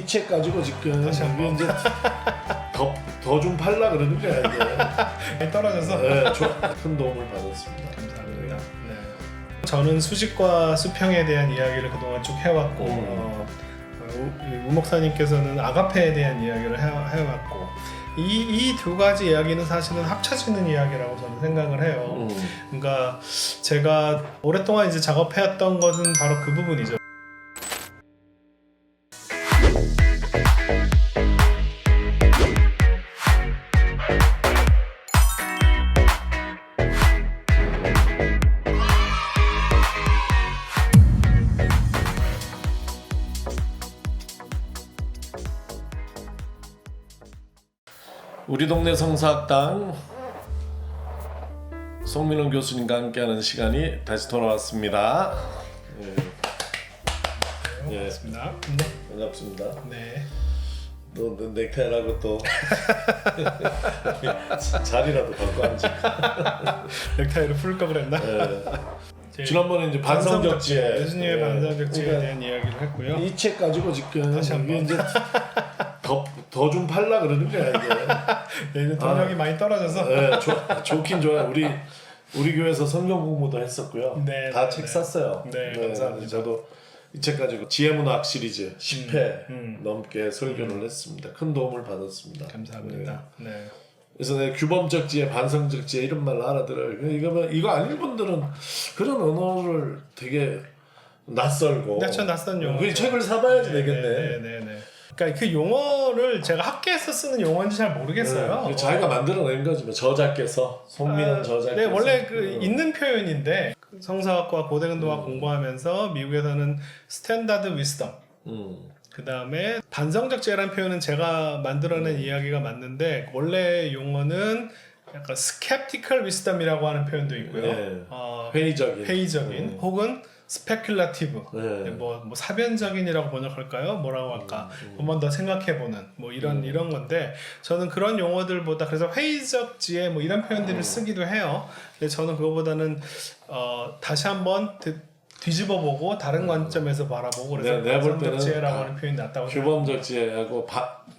이 책 가지고 지금 이게 이제 더 좀 팔라 그러는 거야 이게. 떨어져서 네, 큰 도움을 받았습니다. 감사합니다. 네. 저는 수직과 수평에 대한 이야기를 그동안 쭉 해왔고 우 목사님께서는 아가페에 대한 이야기를 해왔고 이 두 가지 이야기는 사실은 합쳐지는 이야기라고 저는 생각을 해요. 그러니까 제가 오랫동안 이제 작업해왔던 것은 바로 그 부분이죠. 우리 동네 성사학당 송민원 교수님과 함께하는 시간이 다시 돌아왔습니다. 반갑습니다. 네. 반갑습니다. 네. 너 넥타이라고 또 자리라도 바꿔 앉을까? 넥타이를 풀 걸 그랬나? 지난번에 이제 반성적지에 예수님의 반성적지에 대한 이야기를 했고요. 이 책 가지고 지금 다시 한번. 이게 이제 더 좀 팔라 그러는 거야 이게. 이제 동력이 많이 떨어져서. 네, 좋긴 좋아요. 우리 교회에서 성경 공부도 했었고요. 네, 다 네, 책 네. 샀어요. 네, 감사합니다. 저도 이 책 가지고 지혜문학 시리즈 10회 넘게 설교를 했습니다. 큰 도움을 받았습니다. 감사합니다. 네. 그래서 내가 규범적 지혜, 반성적 지혜 이런 말 알아들어요. 이거 아닌 분들은 그런 언어를 되게 낯설고. 네, 낯선 용어. 그 책을 사봐야지 되겠네. 네. 그러니까 그 용어를 제가 학계에서 쓰는 용어인지 잘 모르겠어요. 자기가 만들어낸 거지 뭐. 저자께서 송민원 저자께서. 네, 원래 그 있는 표현인데 성서학과 고대근동학 공부하면서 미국에서는 스탠다드 위스덤. 그 다음에 반성적 지혜라는 표현은 제가 만들어낸 이야기가 맞는데 원래 용어는 약간 스캡티컬 위스덤이라고 하는 표현도 있고요. 네. 회의적인. 혹은 스페큘라티브, 네. 뭐 사변적인이라고 번역할까요? 뭐라고 할까? 한번 더 생각해보는 뭐 이런 건데 저는 그런 용어들보다 그래서 회의적 지혜 뭐 이런 표현들을 쓰기도 해요. 근데 저는 그거보다는 다시 한번 뒤집어보고 다른 관점에서 바라보고 그래서 내가 볼 때는 반성적 지혜라고 하는 표현이 낫다고 생각합니다. 규범적 지혜하고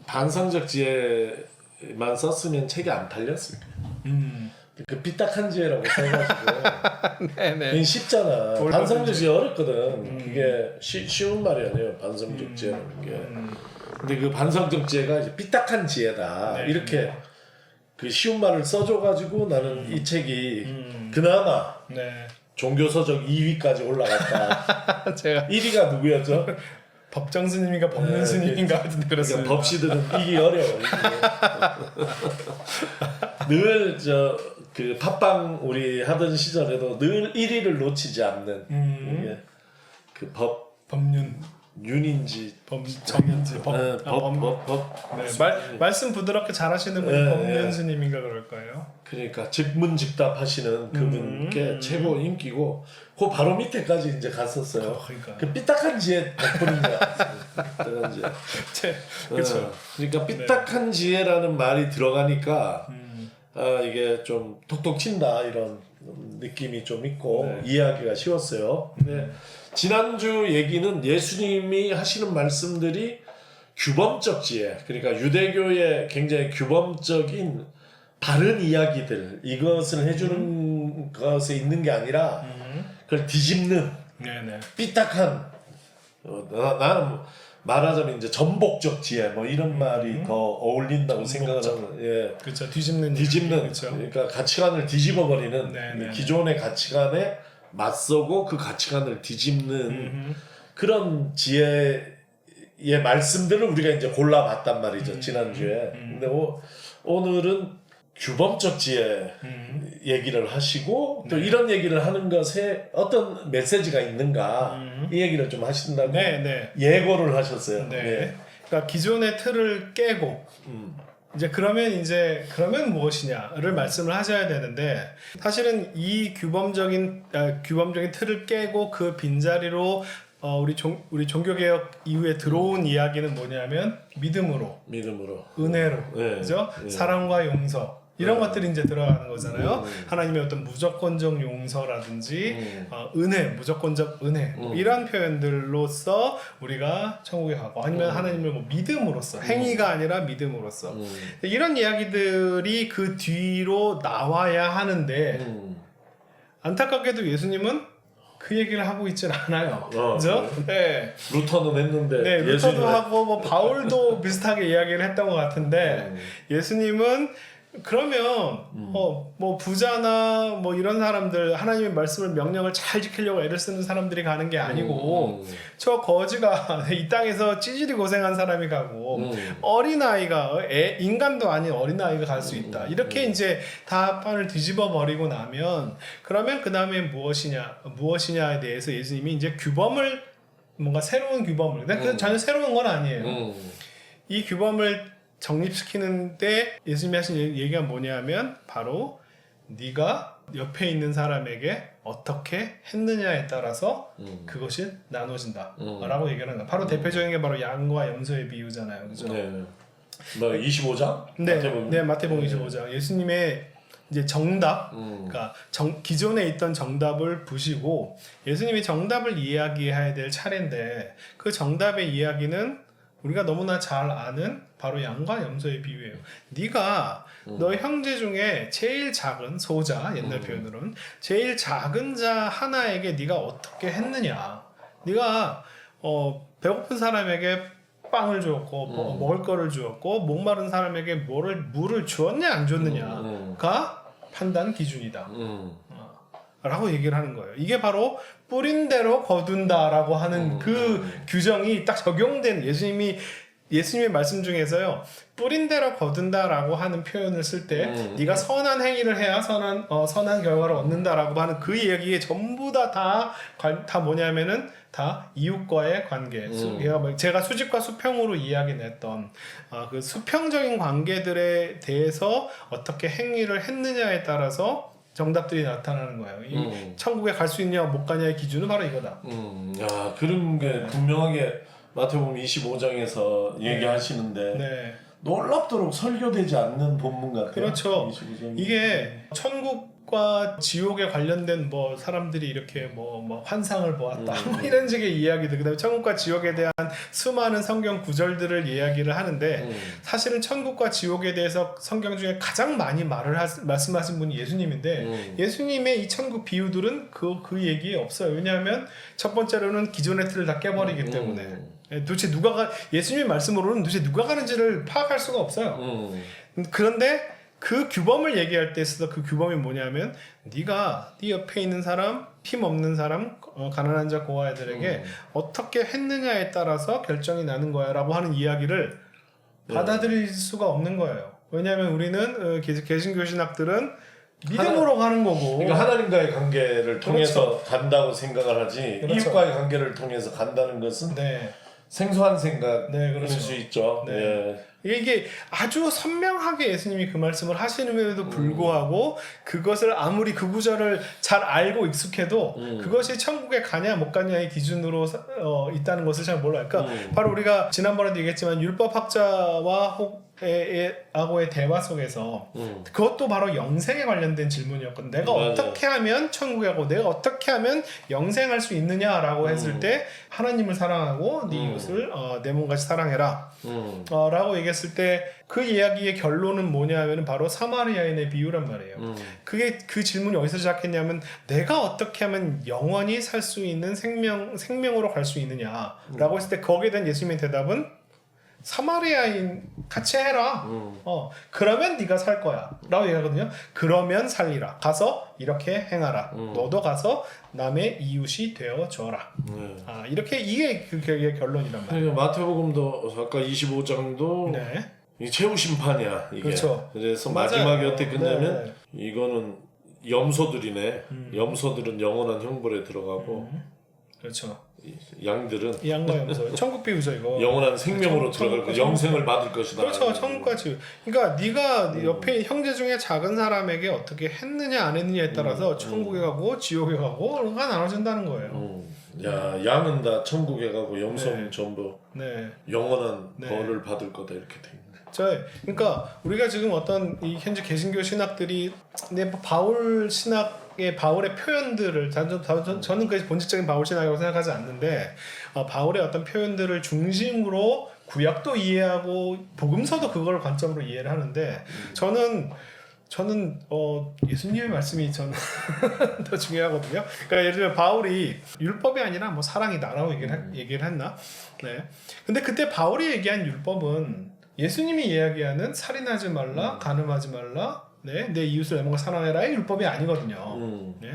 반성적 지혜만 썼으면 책이 안 팔렸을 거예요. 그 삐딱한 지혜라고 써가지고 네네. 쉽잖아. 반성적 지혜 어렵거든. 그게 쉬운 말이 아니에요. 반성적 지혜라는 게. 근데 그 반성적 지혜가 이제 삐딱한 지혜다. 네. 이렇게 그 쉬운 말을 써줘가지고 나는 이 책이 그나마 종교서적 2위까지 올라갔다. 제가 1위가 누구였죠? 법정 스님인가 법륜 스님인가 하여튼 그렇습니다. 그러니까 법시들은 이기 어려워. 늘 그 팟빵 우리 하던 시절에도 늘 1위를 놓치지 않는 이게 그 법륜 윤인지 정인지 말씀 부드럽게 잘하시는 분이 법륜 스님인가 그럴 거예요. 그러니까 즉문즉답하시는 그분께 최고 인기고 그 바로 밑에까지 이제 갔었어요. 그러니까. 그 삐딱한 지혜 덕분인 것 같아요. 삐딱한 지혜. 그렇죠. 그러니까 삐딱한 지혜라는 말이 들어가니까 이게 좀 톡톡 튄다 이런 느낌이 좀 있고 이해하기가 쉬웠어요. 근데 지난주 얘기는 예수님이 하시는 말씀들이 규범적 지혜, 그러니까 유대교의 굉장히 규범적인 바른 이야기들 이것을 해주는 것에 있는 게 아니라 그걸 뒤집는 삐딱한 나는 말하자면 이제 전복적 지혜 뭐 이런 말이 더 어울린다고 생각을 하는. 그렇죠. 뒤집는 그렇죠. 그러니까 가치관을 뒤집어 버리는 기존의 가치관에 맞서고 그 가치관을 뒤집는 그런 지혜의 말씀들을 우리가 이제 골라봤단 말이죠. 지난주에. 근데 오늘은 규범적 지혜 얘기를 하시고 또 이런 얘기를 하는 것에 어떤 메시지가 있는가 이 얘기를 좀 하신다고 예고를 하셨어요. 그러니까 기존의 틀을 깨고 이제 그러면 무엇이냐를 말씀을 하셔야 되는데 사실은 이 규범적인 틀을 깨고 그 빈자리로 우리 종교개혁 이후에 들어온 이야기는 뭐냐면 믿음으로 은혜로 그죠? 사랑과 용서 이런 것들이 이제 들어가는 거잖아요. 하나님의 어떤 무조건적 용서라든지 은혜, 무조건적 은혜 뭐 이런 표현들로서 우리가 천국에 가고 아니면 하나님을 뭐 믿음으로써 행위가 아니라 믿음으로써 이런 이야기들이 그 뒤로 나와야 하는데 안타깝게도 예수님은 그 얘기를 하고 있진 않아요. 그죠? 네. 루터는 했는데. 네, 루터도 하고 뭐 바울도 비슷하게 이야기를 했던 것 같은데 예수님은 그러면 뭐 부자나 뭐 이런 사람들 하나님의 말씀을 명령을 잘 지키려고 애를 쓰는 사람들이 가는 게 아니고 저 거지가 이 땅에서 찌질이 고생한 사람이 가고 어린아이가 인간도 아닌 어린아이가 갈 수 있다. 이렇게 이제 다 판을 뒤집어 버리고 나면 그러면 그 다음에 무엇이냐에 대해서 예수님이 이제 규범을 뭔가 새로운 규범을 근데 그 전혀 새로운 건 아니에요. 이 규범을 정립시키는데 예수님이 하신 얘기가 뭐냐면 바로 네가 옆에 있는 사람에게 어떻게 했느냐에 따라서 그것이 나눠진다 라고 얘기를 하는 거야. 바로 대표적인 게 바로 양과 염소의 비유잖아요. 그죠? 네. 뭐 25장? 네, 마태복음 25장. 예수님의 이제 정답, 그러니까 기존에 있던 정답을 부시고 예수님이 정답을 이야기해야 될 차례인데 그 정답의 이야기는 우리가 너무나 잘 아는 바로 양과 염소의 비유예요. 네가 너 형제 중에 제일 작은 소자, 옛날 표현으로는 제일 작은 자 하나에게 네가 어떻게 했느냐. 네가 배고픈 사람에게 빵을 주었고 먹을 거를 주었고 목마른 사람에게 물을 주었냐 안 줬느냐가 판단 기준이다. 라고 얘기를 하는 거예요. 이게 바로 뿌린 대로 거둔다라고 하는 그 규정이 딱 적용된 예수님의 말씀 중에서요. 뿌린 대로 거둔다라고 하는 표현을 쓸 때 네가 선한 행위를 해야 선한 결과를 얻는다라고 하는 그 이야기에 전부 다 뭐냐면은 다 이웃과의 관계. 제가 수직과 수평으로 이야기했던 그 수평적인 관계들에 대해서 어떻게 행위를 했느냐에 따라서 정답들이 나타나는 거예요. 이 천국에 갈 수 있냐 못 가냐의 기준은 바로 이거다. 야, 그런 게 분명하게 마태복음 25장에서 얘기하시는데 네. 놀랍도록 설교되지 않는 본문 같아요. 그렇죠. 25장이. 이게 천국과 지옥에 관련된 뭐 사람들이 이렇게 뭐 환상을 보았다 뭐 이런 식의 이야기들, 그다음에 천국과 지옥에 대한 수많은 성경 구절들을 이야기를 하는데 사실은 천국과 지옥에 대해서 성경 중에 가장 많이 말씀하신 분이 예수님인데 예수님의 이 천국 비유들은 그 얘기에 없어요. 왜냐하면 첫 번째로는 기존의 틀을 다 깨버리기 때문에 도대체 예수님의 말씀으로는 도대체 누가 가는지를 파악할 수가 없어요. 그런데 그 규범을 얘기할 때 있어서 그 규범이 뭐냐면 네가 네 옆에 있는 사람, 힘없는 사람, 가난한 자, 고아들에게 어떻게 했느냐에 따라서 결정이 나는 거야 라고 하는 이야기를 받아들일 수가 없는 거예요. 왜냐하면 우리는 개신교 신학들은 믿음으로 가는 거고, 그러니까 하나님과의 관계를 통해서 간다고 생각을 하지 이웃과의 관계를 통해서 간다는 것은 생소한 생각일 수 있죠. 이게 아주 선명하게 예수님이 그 말씀을 하시는데도 불구하고 그것을 아무리 그 구절을 잘 알고 익숙해도 그것이 천국에 가냐 못 가냐의 기준으로 있다는 것을 잘 몰라요. 그러니까 바로 우리가 지난번에도 얘기했지만 율법학자와 하고의 대화 속에서 그것도 바로 영생에 관련된 질문이었거든. 내가 어떻게 하면 천국에 가고 내가 어떻게 하면 영생할 수 있느냐라고 했을 때 하나님을 사랑하고 네 이웃을 내 몸같이 사랑해라 라고 얘기했을 때 그 이야기의 결론은 뭐냐 하면 바로 사마리아인의 비유란 말이에요. 그 질문이 어디서 시작했냐면 내가 어떻게 하면 영원히 살 수 있는 생명으로 갈 수 있느냐라고 했을 때 거기에 대한 예수님의 대답은 사마리아인 같이 해라. 그러면 네가 살 거야 라고 얘기하거든요. 그러면 살리라. 가서 이렇게 행하라. 너도 가서 남의 이웃이 되어줘라. 이렇게 이게 그 결론이란 말이에요. 마태복음도 아까 25장도 이 최후 심판이야 이게. 그렇죠. 그래서 마지막에 어떻게 끝내면 이거는 염소들이네. 염소들은 영원한 형벌에 들어가고 그렇죠. 양들은 양과 염소 천국 비유죠 이거. 영원한 생명으로 들어갈 거, 영생을 받을 것이다. 그렇죠. 천국과 지옥. 그러니까 네가 옆에 형제 중에 작은 사람에게 어떻게 했느냐 안 했느냐에 따라서 천국에 가고 지옥에 가고가 나눠진다는 거예요. 야, 양은 다 천국에 가고 염소는 전부 영원한 벌을 받을 거다 이렇게 돼 있네. 그러니까 우리가 지금 어떤 이 현재 개신교 신학들이 바울 신학의 바울의 표현들을 저는 그 본질적인 바울 신학이라고 생각하지 않는데 바울의 어떤 표현들을 중심으로 구약도 이해하고 복음서도 그걸 관점으로 이해를 하는데 저는 예수님의 말씀이 저는 더 중요하거든요. 그러니까 예를 들면 바울이 율법이 아니라 뭐 사랑이다라고 얘기를 했나? 네. 근데 그때 바울이 얘기한 율법은 예수님이 이야기하는 살인하지 말라, 간음하지 말라, 네, 내 이웃을 내 몸과 사랑해라의 율법이 아니거든요. 네.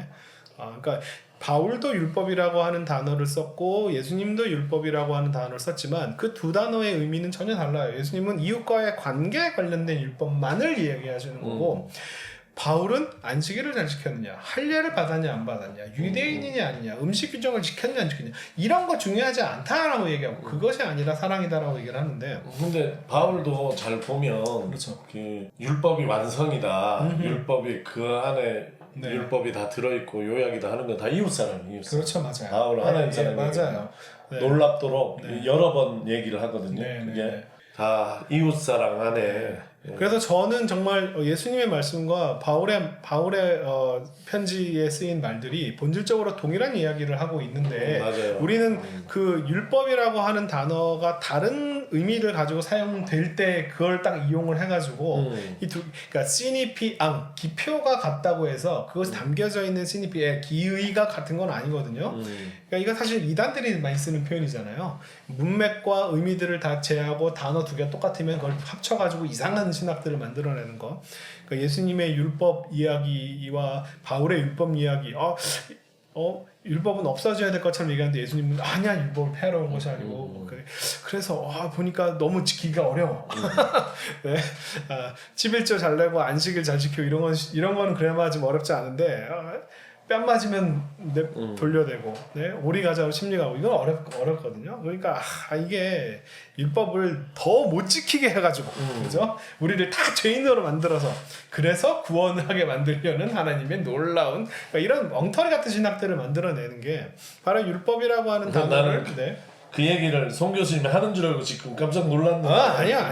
그러니까 바울도 율법이라고 하는 단어를 썼고 예수님도 율법이라고 하는 단어를 썼지만 그 두 단어의 의미는 전혀 달라요. 예수님은 이웃과의 관계에 관련된 율법만을 이야기하시는 거고 바울은 안식일을 잘 지켰느냐, 할례를 받았냐 안 받았냐, 유대인이냐 아니냐, 음식 규정을 지켰냐 안 지켰냐 이런 거 중요하지 않다라고 얘기하고 그것이 아니라 사랑이다라고 얘기를 하는데 근데 바울도 잘 보면 그렇죠. 그 율법이 완성이다. 율법이 그 안에 네. 율법이 다 들어있고 요약이다 하는 건 다 이웃사랑이에요. 그렇죠, 맞아요. 바울은 하나님 사랑 맞아요. 네. 놀랍도록 네. 여러 번 얘기를 하거든요. 네, 그게 네. 다 이웃사랑 안에. 그래서 저는 정말 예수님의 말씀과 바울의 편지에 쓰인 말들이 본질적으로 동일한 이야기를 하고 있는데 맞아요. 우리는 그 율법이라고 하는 단어가 다른 의미를 가지고 사용될 때 그걸 딱 이용을 해가지고 그러니까 시니피앙 기표가 같다고 해서 그것이 담겨져 있는 시니피의 기의가 같은 건 아니거든요. 그러니까 이거 사실 이단들이 많이 쓰는 표현이잖아요. 문맥과 의미들을 다 제하고 단어 두 개 똑같으면 그걸 합쳐가지고 이상한 신학들을 만들어내는 거. 그러니까 예수님의 율법 이야기와 바울의 율법 이야기. 율법은 없어져야 될 것처럼 얘기하는데 예수님은 아니야 율법을 폐하러 온 것이 아니고 그래서 보니까 너무 지키기가 어려워. 네. 11조 잘 내고 안식일 잘 지키고 이런 거는 그래야 좀 어렵지 않은데 뺨 맞으면 돌려대고 네? 오리 가자고 심리가고 이건 어렵거든요. 그러니까 이게 율법을 더 못 지키게 해가지고 그죠? 우리를 다 죄인으로 만들어서 그래서 구원을 하게 만들려는 하나님의 놀라운 그러니까 이런 엉터리 같은 신학들을 만들어내는 게 바로 율법이라고 하는 단어를 그 얘기를 송 교수님이 하는 줄 알고 지금 깜짝 놀랐는데 아니야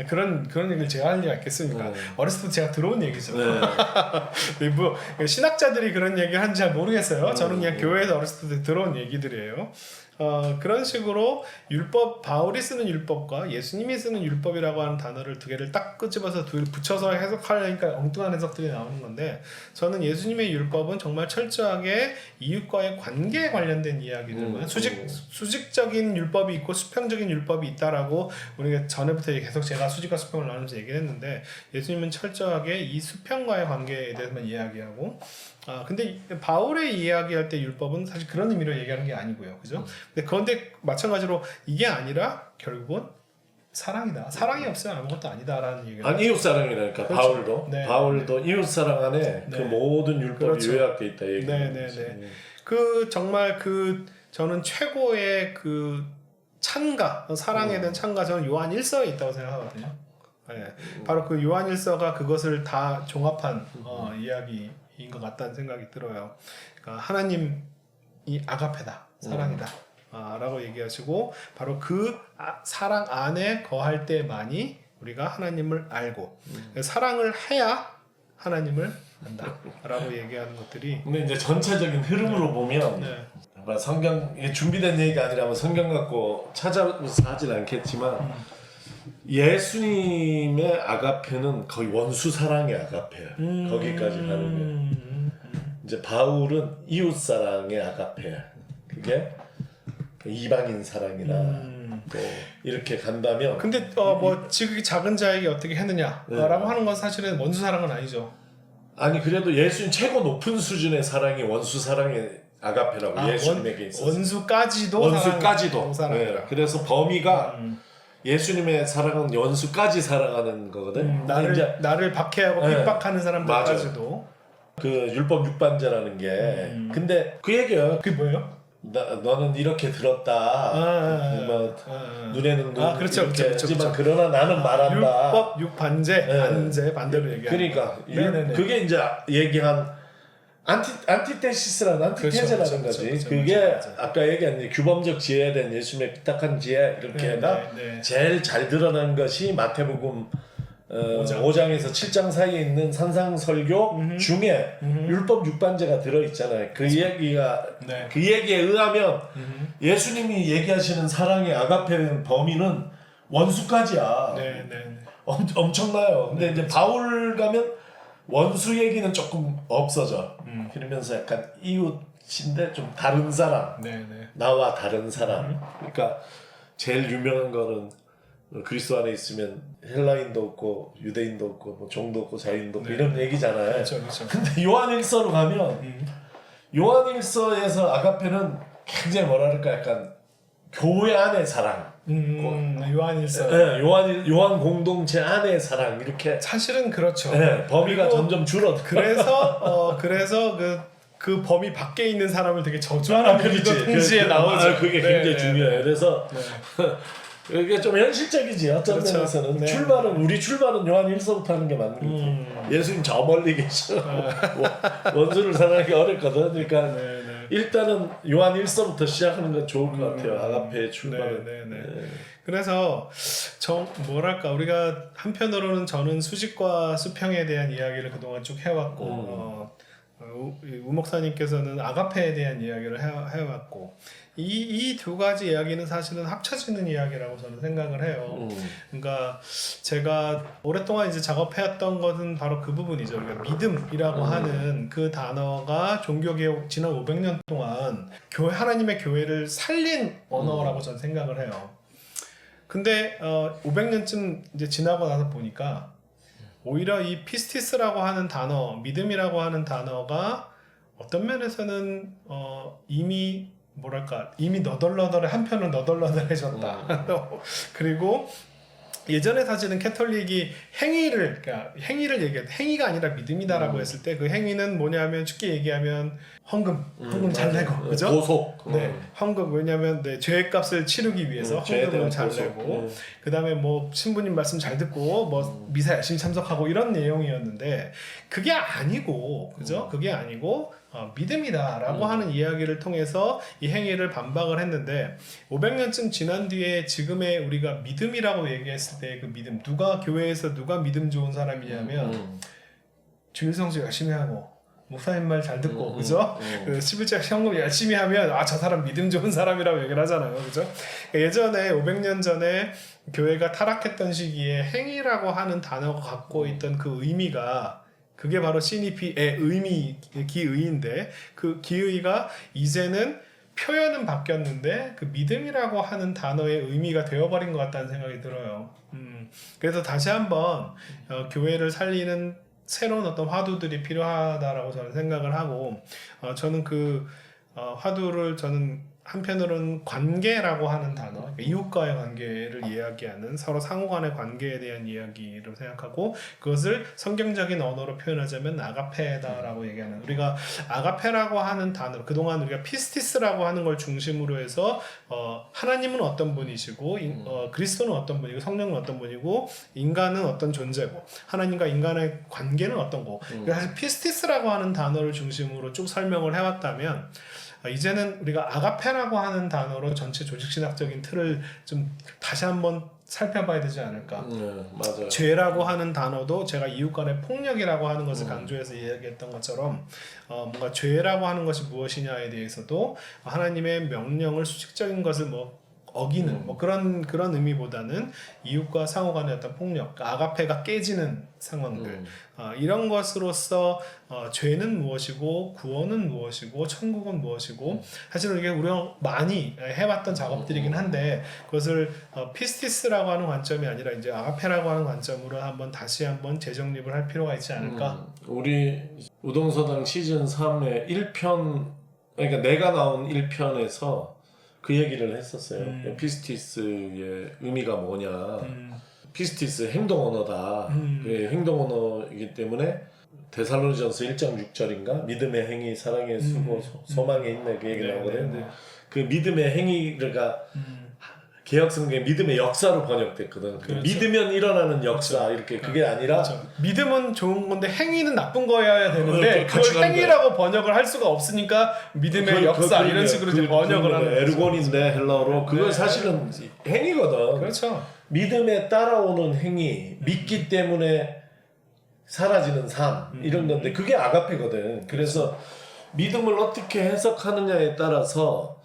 그런 얘기를 제가 할 리가 있겠습니까? 어렸을 때 제가 들어온 얘기죠. 네. 뭐 신학자들이 그런 얘기를 하는지 잘 모르겠어요. 저는 그냥 교회에서 어렸을 때 들어온 얘기들이에요. 그런 식으로 바울이 쓰는 율법과 예수님이 쓰는 율법이라고 하는 단어를 두 개를 딱 끄집어서 두 개를 붙여서 해석하려니까 엉뚱한 해석들이 나오는 건데 저는 예수님의 율법은 정말 철저하게 이웃과의 관계에 관련된 이야기들만 수직적인 율법이 있고 수평적인 율법이 있다라고 우리가 전에부터 계속 제가 수직과 수평을 나누면서 얘기를 했는데 예수님은 철저하게 이 수평과의 관계에 대해서만 이야기하고 근데 바울의 이야기할 때 율법은 사실 그런 의미로 얘기하는 게 아니고요. 그죠? 그런데 마찬가지로 이게 아니라 결국은 사랑이다. 사랑이 없으면 아무것도 아니다라는 얘기를 아니 이웃사랑이라니까. 그렇죠. 바울도 네. 바울도 이웃사랑 안에 그 모든 율법이 그렇죠. 요약돼 있다 얘기해요. 그 정말 저는 최고의 그 찬가 사랑에 대한 찬가 저는 요한 1서에 있다고 생각하거든요. 네. 바로 그 요한 1서가 그것을 다 종합한 이야기인 것 같다는 생각이 들어요. 그러니까 하나님이 아가페다. 사랑이다. 라고 얘기하시고 바로 그 사랑 안에 거할 때만이 우리가 하나님을 알고 사랑을 해야 하나님을 안다 라고 얘기하는 것들이 근데 이제 전체적인 흐름으로 보면 성경 준비된 얘기가 아니라면 성경 갖고 찾아서 하진 않겠지만 예수님의 아가페는 거의 원수 사랑의 아가페야. 거기까지 가는 게 이제 바울은 이웃 사랑의 아가페야. 그게 이방인 사랑이나 또 이렇게 간다면 근데 뭐 지극히 작은 자에게 어떻게 했느냐라고 하는 건 사실은 원수 사랑은 아니죠. 아니 그래도 예수님 최고 높은 수준의 사랑이 원수 사랑의 아가페라고 예수님에게 있었어요. 원수까지도 네. 그래서 범위가 예수님의 사랑은 원수까지 사랑하는 거거든. 나를 박해하고 핍박하는 사람들까지도 그 율법 6반제라는 게 근데 그 얘기야. 그게 뭐예요? 너는 이렇게 들었다. 눈에는 그렇죠. 하지만 그러나 나는 말한다. 율법 6반제 반대로 얘기하는 그러니까 그게 이제 얘기한 안티테시스라는 안티테제라는 그렇죠, 거지. 그렇죠, 그게 그렇죠. 아까 얘기한 규범적 지혜에 대한 예수님의 삐딱한 지혜 이렇게가 제일 잘 드러난 것이 마태복음 5장에서 7장 사이에 있는 산상설교 중에 율법 6반제가 들어있잖아요. 그 얘기가 그 얘기에 의하면 예수님이 얘기하시는 사랑의 아가페 범위는 원수까지야. 엄청나요. 근데 이제 바울 가면 원수 얘기는 조금 없어져. 그러면서 약간 이웃인데 좀 다른 사람, 나와 다른 사람. 그러니까 제일 유명한 거는 그리스도 안에 있으면 헬라인도 없고 유대인도 없고 뭐 종도 없고 자유인도 없고 이런 얘기잖아요. 그렇죠. 근데 요한일서로 가면 요한일서에서 아가페는 굉장히 뭐랄까 약간 교회 안의 사랑. 요한일서. 네, 요한 공동체 안의 사랑 이렇게 사실은 그렇죠. 네, 범위가 점점 줄어들어. 그래서 그 범위 밖에 있는 사람을 되게 저주하는 그리고 동시에 나오죠. 그게 굉장히 중요해요. 그래서 이게 좀 현실적이지 어떤 면에서는 우리 출발은 요한 1서부터 하는 게 맞는 거죠. 예수님 저 멀리 계셔. 원수를 사랑하기 어렵거든. 그러니까 일단은 요한 1서부터 시작하는 건 좋을 것 같아요. 아가페의 출발은. 그래서 뭐랄까 우리가 한편으로는 저는 수직과 수평에 대한 이야기를 그동안 쭉 해왔고 우 목사님께서는 아가페에 대한 이야기를 해왔고 이 두 가지 이야기는 사실은 합쳐지는 이야기라고 저는 생각을 해요. 그러니까 제가 오랫동안 이제 작업해왔던 것은 바로 그 부분이죠. 그러니까 믿음이라고 하는 그 단어가 종교개혁 지난 500년 동안 하나님의 교회를 살린 언어라고 저는 생각을 해요. 근데 500년쯤 이제 지나고 나서 보니까 오히려 이 피스티스라고 하는 단어, 믿음이라고 하는 단어가 어떤 면에서는 이미 너덜너덜해 한편은 너덜너덜해졌다. 그리고 예전에 사실은 캐톨릭이 행위를 얘기했 행위가 아니라 믿음이다라고 했을 때 그 행위는 뭐냐면 쉽게 얘기하면 헌금 잘 내고 그죠? 보석. 헌금 왜냐면 죄값을 치르기 위해서 헌금을 잘 내고 그다음에 뭐 신부님 말씀 잘 듣고 뭐 미사 열심히 참석하고 이런 내용이었는데 그게 아니고 그죠? 그게 아니고 믿음이다라고 하는 이야기를 통해서 이 행위를 반박을 했는데 500년쯤 지난 뒤에 지금의 우리가 믿음이라고 얘기했을 때 그 믿음 교회에서 누가 믿음 좋은 사람이냐면 주일성수 열심히 하고 목사님 말 잘 듣고 그죠? 그 11자 현금 열심히 하면 저 사람 믿음 좋은 사람이라고 얘기를 하잖아요. 그죠? 예전에 500년 전에 교회가 타락했던 시기에 행위라고 하는 단어가 갖고 있던 그 의미가 그게 바로 시니피의 기의인데 그 기의가 이제는 표현은 바뀌었는데 그 믿음이라고 하는 단어의 의미가 되어버린 것 같다는 생각이 들어요. 그래서 다시 한번 교회를 살리는 새로운 어떤 화두들이 필요하다라고 저는 생각을 하고 저는 그 화두를 한편으로는 관계라고 하는 단어, 그러니까 이웃과의 관계를 이야기하는 서로 상호간의 관계에 대한 이야기로 생각하고 그것을 성경적인 언어로 표현하자면 아가페다라고 얘기하는 우리가 아가페라고 하는 단어 그동안 우리가 피스티스라고 하는 걸 중심으로 해서 하나님은 어떤 분이시고 그리스도는 어떤 분이고 성령은 어떤 분이고 인간은 어떤 존재고 하나님과 인간의 관계는 어떤 거 사실 피스티스라고 하는 단어를 중심으로 쭉 설명을 해왔다면 이제는 우리가 아가페라고 하는 단어로 전체 조직신학적인 틀을 좀 다시 한번 살펴봐야 되지 않을까. 맞아요. 죄라고 하는 단어도 제가 이웃 간의 폭력이라고 하는 것을 강조해서 이야기했던 것처럼 뭔가 죄라고 하는 것이 무엇이냐에 대해서도 하나님의 명령을 수직적인 것을 어기는 그런 의미보다는 이웃과 상호 간의 어떤 폭력, 아가페가 깨지는 상황들 이런 것으로서 죄는 무엇이고 구원은 무엇이고 천국은 무엇이고 사실은 이게 우리가 많이 해왔던 작업들이긴 한데 그것을 피스티스라고 하는 관점이 아니라 이제 아가페라고 하는 관점으로 다시 한번 재정립을 할 필요가 있지 않을까? 우리 우동서당 시즌 3의 1편 그러니까 내가 나온 1편에서 그 얘기를 했었어요. 피스티스의 의미가 뭐냐. 피스티스 행동 언어다. 행동 언어이기 때문에 데살로니전서 1장 6절인가 믿음의 행위, 사랑의 수고, 소망에 있네 그 얘기 나오거든요. 그 믿음의 행위가 개혁성경에 믿음의 역사로 번역됐거든. 그렇죠. 믿으면 일어나는 역사 이렇게 그게 아니라 그렇죠. 믿음은 좋은 건데 행위는 나쁜 거여야 되는데 같이 그걸 가는 행위라고 번역을 할 수가 없으니까 믿음의 역사 이런 식으로 이제 번역을 하는 거죠. 에르곤인데 헬라어로 그건 네. 사실은 행위거든. 그렇죠. 믿음에 따라오는 행위, 믿기 때문에 사라지는 삶 이런 건데 그게 아가페거든. 그래서 믿음을 어떻게 해석하느냐에 따라서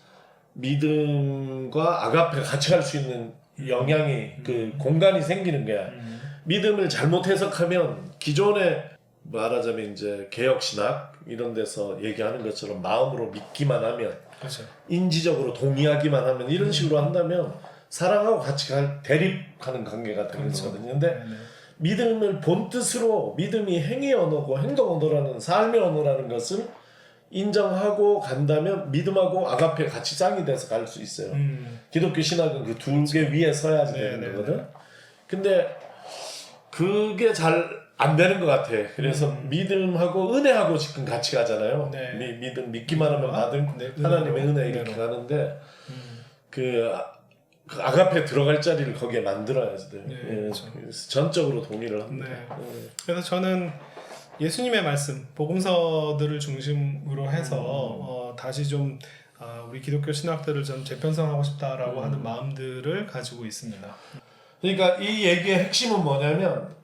믿음과 아가페가 같이 갈 수 있는 영향이 그 공간이 생기는 거야. 믿음을 잘못 해석하면 기존에 말하자면 이제 개혁 신학 이런 데서 얘기하는 것처럼 마음으로 믿기만 하면 그렇죠. 인지적으로 동의하기만 하면 이런 식으로 한다면 사랑하고 같이 대립하는 관계가 되는 그렇죠. 거거든요. 근데 네네. 믿음을 본 뜻으로 믿음이 행위 언어고 행동 언어라는 삶의 언어라는 것을 인정하고 간다면 믿음하고 아가페 같이 짱이 돼서 갈 수 있어요. 기독교 신학은 그 두 개 위에 서야지 되는 네네네. 거거든. 근데 그게 잘 안 되는 것 같아. 그래서 믿음하고 은혜하고 지금 같이 가잖아요. 네. 믿음 믿기만 하면 받은 네, 하나님의 은혜로. 은혜 이렇게 은혜로. 가는데 그 아가페 들어갈 자리를 거기에 만들어야지 돼. 네, 예, 그렇죠. 그래서 전적으로 동의를 합니다. 네. 예. 그래서 저는 예수님의 말씀, 복음서들을 중심으로 해서 다시 좀 우리 기독교 신학들을 좀 재편성하고 싶다라고 하는 마음들을 가지고 있습니다. 그러니까 이 얘기의 핵심은 뭐냐면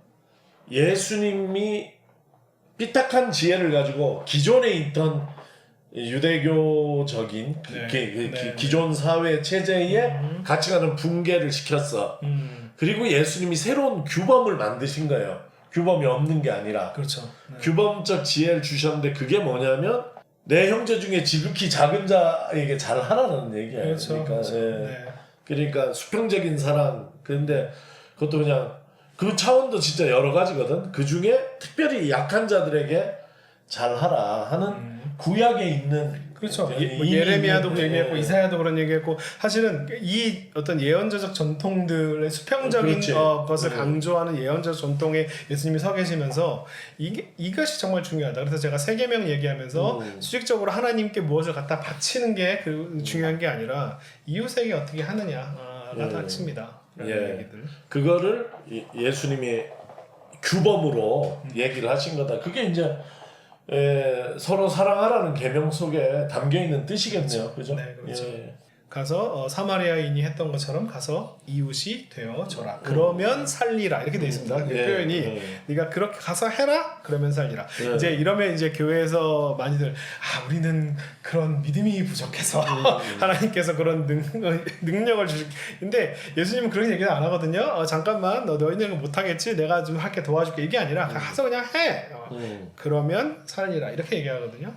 예수님이 삐딱한 지혜를 가지고 기존에 있던 유대교적인 네. 기존 사회 체제의 가치관을 붕괴를 시켰어. 그리고 예수님이 새로운 규범을 만드신 거예요. 규범이 없는 게 아니라 그렇죠. 네. 규범적 지혜를 주셨는데 그게 뭐냐면 내 형제 중에 지극히 작은 자에게 잘하라는 얘기예요. 그렇죠. 그러니까, 그렇죠. 예. 네. 그러니까 수평적인 사랑. 그런데 그것도 그냥 그 차원도 진짜 여러 가지거든. 그 중에 특별히 약한 자들에게 잘하라 하는 구약에 있는 그렇죠. 뭐 이미 예레미야도 있는, 그런 얘기했고 예. 이사야도 그런 얘기했고 사실은 이 어떤 예언자적 전통들의 수평적인 그렇지. 것을 네. 강조하는 예언자적 전통에 예수님이 서 계시면서 이것이 정말 중요하다. 그래서 제가 세계명 얘기하면서 수직적으로 하나님께 무엇을 갖다 바치는 게 그 중요한 게 아니라 이웃에게 어떻게 하느냐가 닥칩니다. 예. 얘기들. 그거를 예수님이 규범으로 얘기를 하신 거다. 그게 이제 서로 사랑하라는 계명 속에 담겨 있는 뜻이겠네요. 그죠? 네, 그렇죠. 예. 가서 사마리아인이 했던 것처럼 가서 이웃이 되어줘라. 그러면 살리라. 이렇게 돼 있습니다. 그 예, 표현이 예. 네가 그렇게 가서 해라. 그러면 살리라. 예. 이제 이러면 이제 교회에서 많이들 우리는 그런 믿음이 부족해서 하나님께서 그런 능력을 주시. 근데 예수님은 그런 얘기는 안 하거든요. 잠깐만 너희는 못하겠지. 내가 좀 할게 도와줄게. 이게 아니라 가서 그냥 해. 그러면 살리라. 이렇게 얘기하거든요.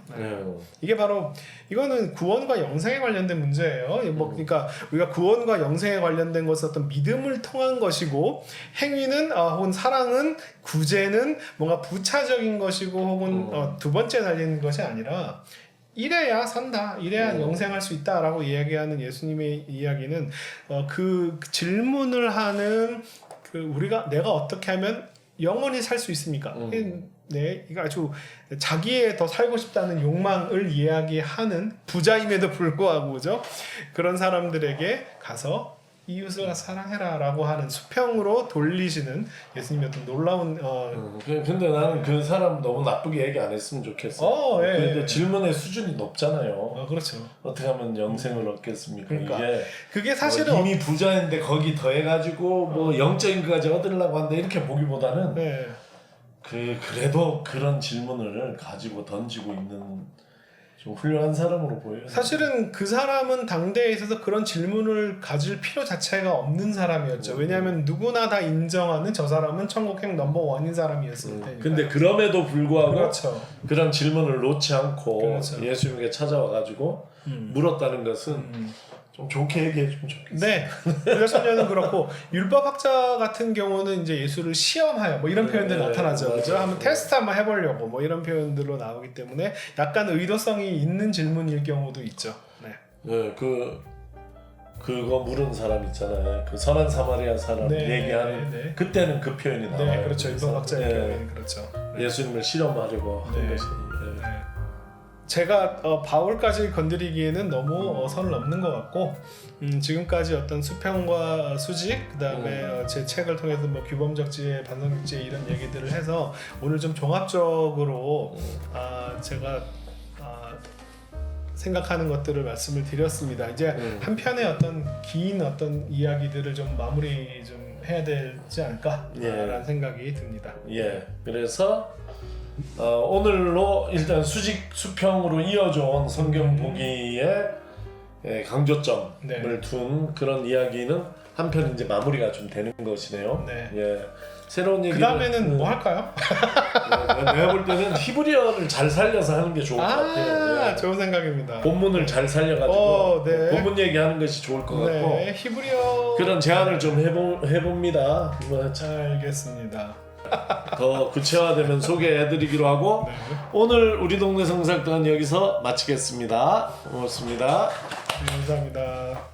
이게 바로 이거는 구원과 영생에 관련된 문제예요. 뭐 그러니까 우리가 구원과 영생에 관련된 것은 어떤 믿음을 통한 것이고 행위는 혹은 사랑은 구제는 뭔가 부차적인 것이고 혹은 두 번째 달리는 것이 아니라 이래야 산다, 이래야 영생할 수 있다라고 이야기하는 예수님의 이야기는 그 질문을 하는 내가 어떻게 하면 영원히 살 수 있습니까? 네, 이거 아주 자기의 더 살고 싶다는 욕망을 이야기하는 부자임에도 불구하고 그죠? 그런 사람들에게 가서 이웃을 사랑해라라고 하는 수평으로 돌리시는 예수님의 어떤 놀라운 근데 나는 그 사람 너무 나쁘게 얘기 안 했으면 좋겠어. 예, 그래도 예. 질문의 수준이 높잖아요. 그렇죠. 어떻게 하면 영생을 얻겠습니까? 그러니까 이게 그게 사실은 이미 부자인데 거기 더해가지고 뭐 영적인 것까지 얻으려고 한다 이렇게 보기보다는 네. 그래도 그런 질문을 가지고 던지고 있는 좀 훌륭한 사람으로 보여요. 사실은 그 사람은 당대에 있어서 그런 질문을 가질 필요 자체가 없는 사람이었죠. 왜냐하면 누구나 다 인정하는 저 사람은 천국행 넘버원인 사람이었을 테니까. 근데 그럼에도 불구하고 그렇죠. 그런 질문을 놓지 않고 그렇죠. 예수님께 찾아와가지고 물었다는 것은 좀 좋게 얘기해주면 좋겠어요. 네, 유다천녀는 그렇고 율법학자 같은 경우는 이제 예수를 시험하여 뭐 이런 표현들 나타나죠. 맞아요. 그죠? 한번 테스트 한번 해보려고 뭐 이런 표현들로 나오기 때문에 약간 의도성이 있는 질문일 경우도 있죠. 네, 네, 그거 물은 사람 있잖아요. 그 선한 사마리아 사람 네, 얘기하는 네. 그때는 그 표현이 나와요. 네, 그렇죠. 율법학자의 그래서, 경우에는 그렇죠. 네. 예수님을 실험하려고 하는 네. 것이. 네. 제가 바울까지 건드리기에는 너무 선을 넘는 것 같고 지금까지 어떤 수평과 수직 그다음에 제 책을 통해서 뭐 규범적 지혜, 반성적 지혜 이런 얘기들을 해서 오늘 좀 종합적으로 제가 생각하는 것들을 말씀을 드렸습니다. 이제 한 편의 어떤 긴 어떤 이야기들을 좀 마무리 좀 해야 되지 않을까라는 생각이 듭니다. 예, 그래서 오늘로 일단 수직 수평으로 이어져 온 성경 보기의 강조점을 둔 그런 이야기는 한편 이제 마무리가 좀 되는 것이네요. 네. 예, 새로운 얘기. 그 다음에는 뭐 할까요? 내가 볼 때는 히브리어를 잘 살려서 하는 게 좋을 것 같아요. 예. 좋은 생각입니다. 본문을 잘 살려가지고 네. 본문 얘기하는 것이 좋을 것 같고 네, 히브리어 그런 제안을 좀 해봅니다. 뭐 알겠습니다. 더 구체화되면 소개해드리기로 하고 네. 오늘 우리 동네 성사학당은 여기서 마치겠습니다. 고맙습니다. 감사합니다.